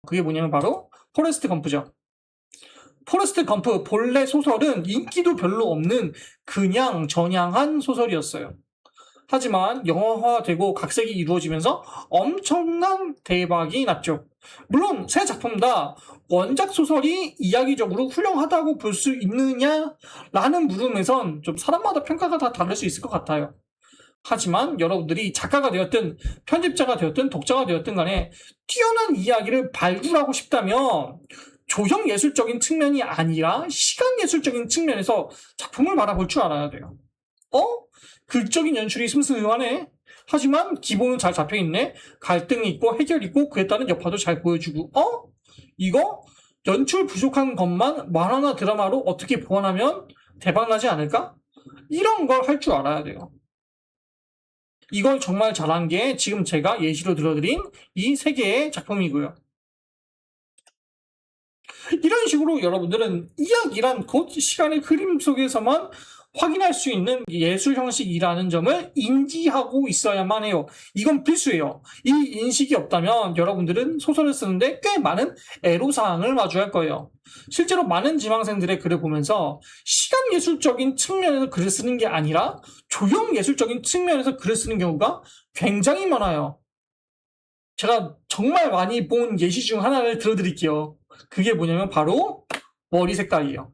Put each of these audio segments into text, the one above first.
그게 뭐냐면 바로 포레스트 검프죠. 포레스트 검프 본래 소설은 인기도 별로 없는 그냥 전향한 소설이었어요. 하지만 영화화되고 각색이 이루어지면서 엄청난 대박이 났죠. 물론 세 작품 다 원작 소설이 이야기적으로 훌륭하다고 볼 수 있느냐라는 물음에선 좀 사람마다 평가가 다 다를 수 있을 것 같아요. 하지만 여러분들이 작가가 되었든 편집자가 되었든 독자가 되었든 간에 뛰어난 이야기를 발굴하고 싶다면 조형 예술적인 측면이 아니라 시간 예술적인 측면에서 작품을 바라볼 줄 알아야 돼요. 극적인 연출이 슴슴하네. 하지만 기본은 잘 잡혀있네. 갈등이 있고 해결이 있고 그에 따른 여파도 잘 보여주고 이거 연출 부족한 것만 만화나 드라마로 어떻게 보완하면 대박나지 않을까? 이런 걸 할 줄 알아야 돼요. 이걸 정말 잘한 게 지금 제가 예시로 들어드린 이 세 개의 작품이고요. 이런 식으로 여러분들은 이야기란 곧 시간의 흐름 속에서만 확인할 수 있는 예술 형식이라는 점을 인지하고 있어야만 해요. 이건 필수예요. 이 인식이 없다면 여러분들은 소설을 쓰는데 꽤 많은 애로사항을 마주할 거예요. 실제로 많은 지망생들의 글을 보면서 시간 예술적인 측면에서 글을 쓰는 게 아니라 조형 예술적인 측면에서 글을 쓰는 경우가 굉장히 많아요. 제가 정말 많이 본 예시 중 하나를 들어드릴게요. 그게 뭐냐면 바로 머리 색깔이에요.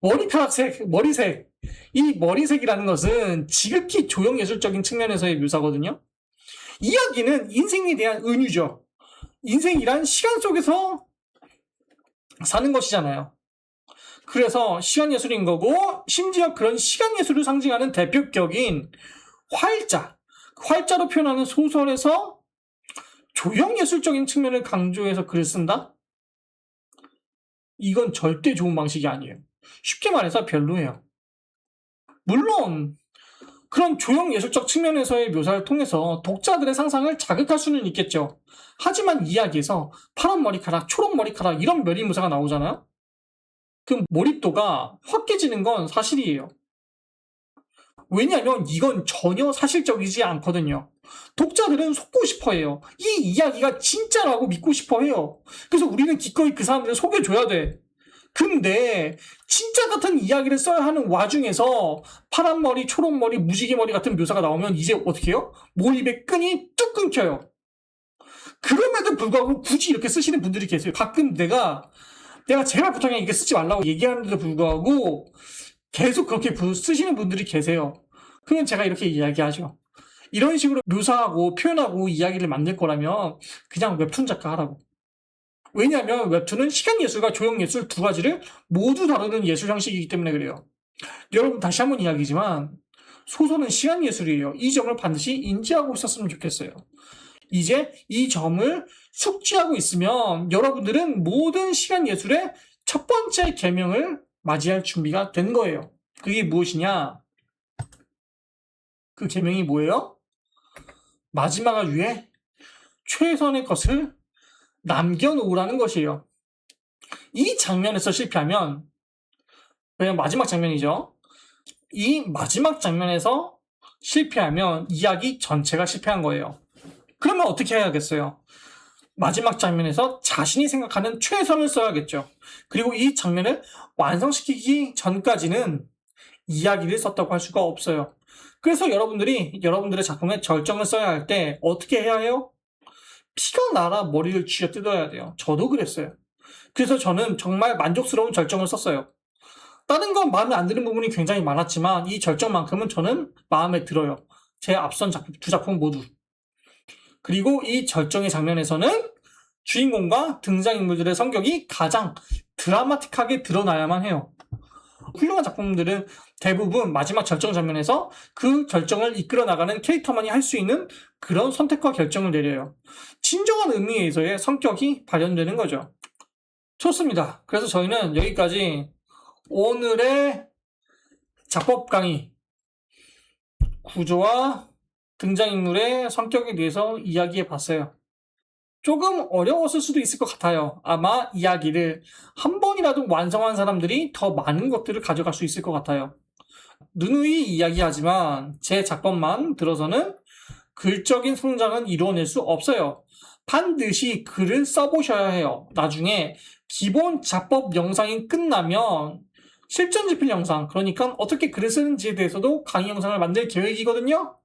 머리카락색, 머리색. 이 머리색이라는 것은 지극히 조형예술적인 측면에서의 묘사거든요. 이야기는 인생에 대한 은유죠. 인생이란 시간 속에서 사는 것이잖아요. 그래서 시간예술인 거고 심지어 그런 시간예술을 상징하는 대표격인 활자로 표현하는 소설에서 조형예술적인 측면을 강조해서 글을 쓴다? 이건 절대 좋은 방식이 아니에요. 쉽게 말해서 별로예요. 물론 그런 조형 예술적 측면에서의 묘사를 통해서 독자들의 상상을 자극할 수는 있겠죠. 하지만 이야기에서 파란 머리카락, 초록 머리카락 이런 묘리 묘사가 나오잖아요. 그 몰입도가 확 깨지는 건 사실이에요. 왜냐하면 이건 전혀 사실적이지 않거든요. 독자들은 속고 싶어 해요. 이 이야기가 진짜라고 믿고 싶어 해요. 그래서 우리는 기꺼이 그 사람들을 속여줘야 돼. 근데 진짜 같은 이야기를 써야 하는 와중에서 파란 머리, 초록 머리, 무지개 머리 같은 묘사가 나오면 이제 어떻게 해요? 몰입의 끈이 뚝 끊겨요. 그럼에도 불구하고 굳이 이렇게 쓰시는 분들이 계세요. 가끔 내가 제발 부탁해 이게 쓰지 말라고 얘기하는데도 불구하고 계속 그렇게 쓰시는 분들이 계세요. 그러면 제가 이렇게 이야기하죠. 이런 식으로 묘사하고 표현하고 이야기를 만들 거라면 그냥 웹툰 작가 하라고. 왜냐하면 웹툰은 시간예술과 조형예술 두 가지를 모두 다루는 예술 형식이기 때문에 그래요. 여러분 다시 한번 이야기지만 소설은 시간예술이에요. 이 점을 반드시 인지하고 있었으면 좋겠어요. 이제 이 점을 숙지하고 있으면 여러분들은 모든 시간예술의 첫 번째 계명을 맞이할 준비가 된 거예요. 그게 무엇이냐? 그 계명이 뭐예요? 마지막을 위해 최선의 것을 남겨놓으라는 것이에요. 이 장면에서 실패하면, 왜냐면 마지막 장면이죠. 이 마지막 장면에서 실패하면 이야기 전체가 실패한 거예요. 그러면 어떻게 해야겠어요? 마지막 장면에서 자신이 생각하는 최선을 써야겠죠. 그리고 이 장면을 완성시키기 전까지는 이야기를 썼다고 할 수가 없어요. 그래서 여러분들이 여러분들의 작품에 절정을 써야 할 때 어떻게 해야 해요? 피가 나라 머리를 쥐어 뜯어야 돼요. 저도 그랬어요. 그래서 저는 정말 만족스러운 절정을 썼어요. 다른 건 마음에 안 드는 부분이 굉장히 많았지만 이 절정만큼은 저는 마음에 들어요. 제 앞선 두 작품 모두. 그리고 이 절정의 장면에서는 주인공과 등장인물들의 성격이 가장 드라마틱하게 드러나야만 해요. 훌륭한 작품들은 대부분 마지막 절정 장면에서 그 결정을 이끌어 나가는 캐릭터만이 할 수 있는 그런 선택과 결정을 내려요. 진정한 의미에서의 성격이 발현되는 거죠. 좋습니다. 그래서 저희는 여기까지 오늘의 작법 강의 구조와 등장인물의 성격에 대해서 이야기해 봤어요. 조금 어려웠을 수도 있을 것 같아요. 아마 이야기를 한 번이라도 완성한 사람들이 더 많은 것들을 가져갈 수 있을 것 같아요. 누누이 이야기하지만 제 작품만 들어서는 글적인 성장은 이루어낼 수 없어요. 반드시 글을 써보셔야 해요. 나중에 기본 자법 영상이 끝나면 실전 집필 영상, 그러니까 어떻게 글을 쓰는지에 대해서도 강의 영상을 만들 계획이거든요.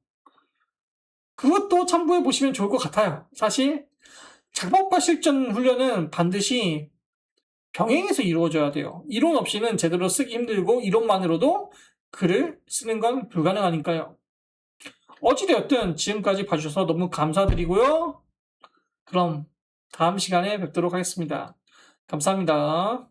그것도 참고해 보시면 좋을 것 같아요. 사실 작법과 실전 훈련은 반드시 병행해서 이루어져야 돼요. 이론 없이는 제대로 쓰기 힘들고 이론만으로도 글을 쓰는 건 불가능하니까요. 어찌되었든 지금까지 봐주셔서 너무 감사드리고요. 그럼 다음 시간에 뵙도록 하겠습니다. 감사합니다.